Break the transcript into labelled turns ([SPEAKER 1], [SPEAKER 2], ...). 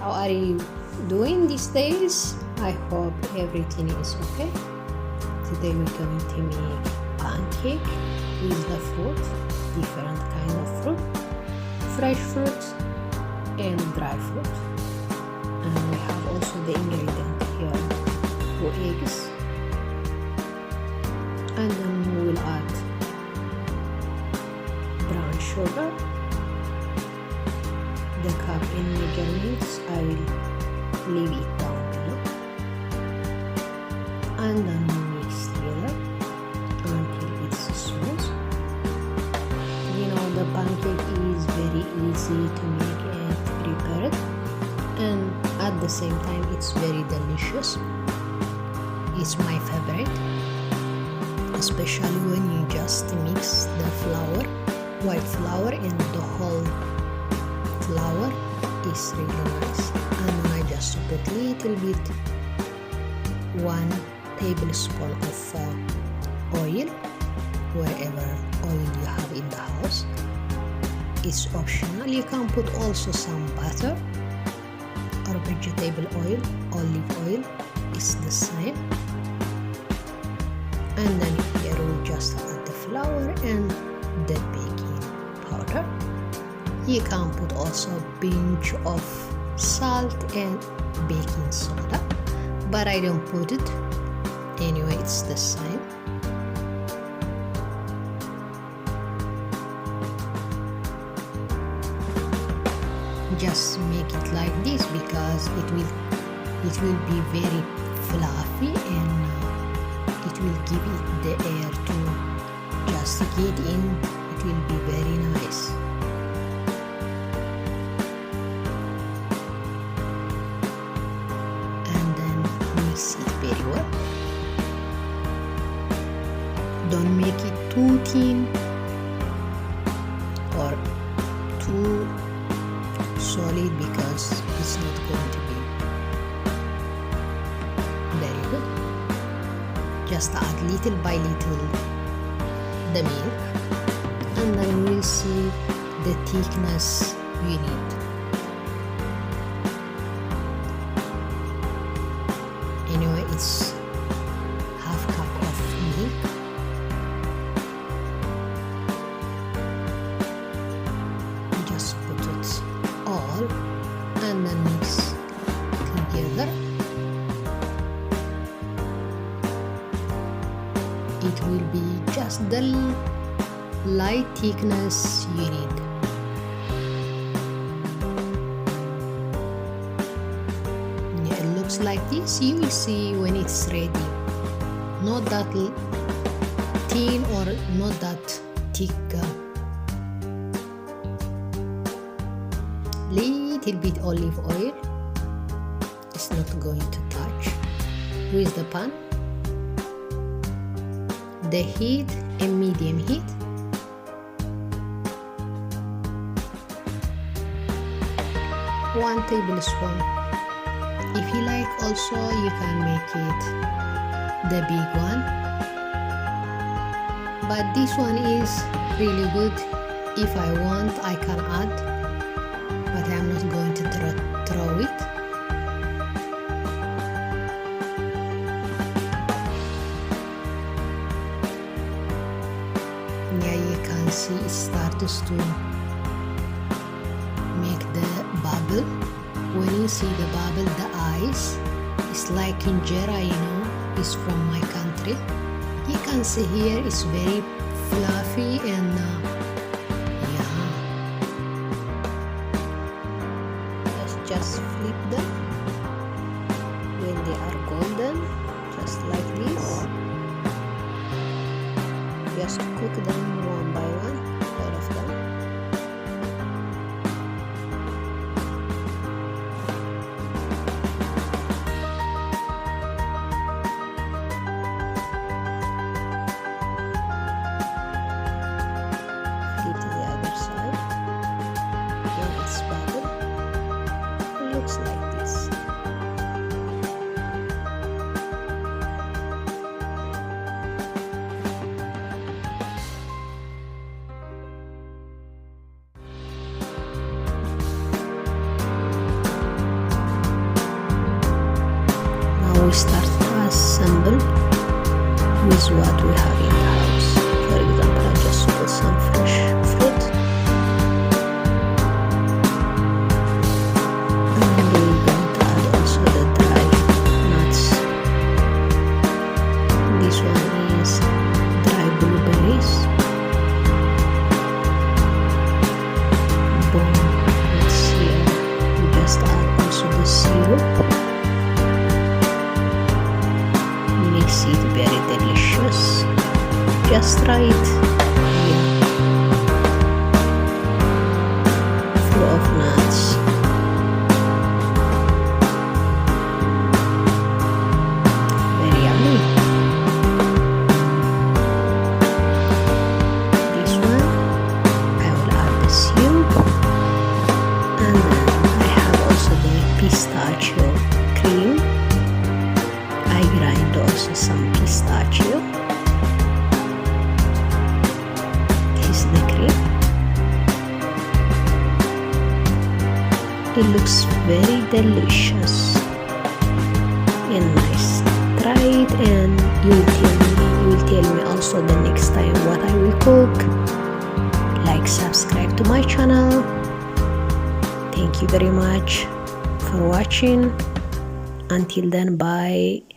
[SPEAKER 1] How are you doing these days? I hope everything is okay. Today we're going to make pancake with the fruit, different kind of fruit, fresh fruit and dry fruit. And we have also the ingredient here, 2 eggs, and then we will add brown sugar. The cup in measurements I will leave it down below, and then mix together until it's smooth. You know, the pancake is very easy to make and prepare it, and at the same time it's very delicious. It's my favorite, especially when you just mix the flour, white flour, and the whole flour is really nice. And then I just put a little bit, 1 tablespoon of oil, wherever oil you have in the house. It's optional. You can put also some butter or vegetable oil, olive oil, it's the same. And then here we just add the flour and the baking powder. You can put also a pinch of salt and baking soda, but I don't put it. Anyway, it's the same. Just make it like this because it will be very fluffy, and it will give it the air to just get in. It will be very nice. Mix it very well. Don't make it too thin or too solid because it's not going to be very good. Just add little by little the milk, and then we'll see the thickness you need. Anyway, it's half cup of milk. Just put it all and then mix together. It will be just the light thickness you need. Like this, you will see when it's ready. Not that thin or not that thick. Little bit olive oil. It's not going to touch. With the pan, the heat a medium heat. One tablespoon. If you like also, you can make it the big one, but this one is really good. If I want, I can add, but I'm not going to throw it. Yeah, you can see it starts to make the bubble. When you see the bubble, the ice, it's like injera, you know, it's from my country. You can see here it's very fluffy and yeah. Let's just flip them when they are golden, just like this. Just cook them one by one, all of them. Looks like this. start to assemble with what we have in the house. For example, I just put some fresh fruit, and we're going to add also the dry nuts. This one is dry blueberries. Boom. Let's see. We just add also the syrup. Makes it very delicious. Just try it. Yeah. Full of nuts. Very yummy. This one, I will add the syrup, and then I have also the pistachio cream. I grind also some pistachio. This is the cream. It looks very delicious and nice. Try it and you will tell me also the next time what I will cook. Like, subscribe to my channel. Thank you very much for watching. Until then, bye.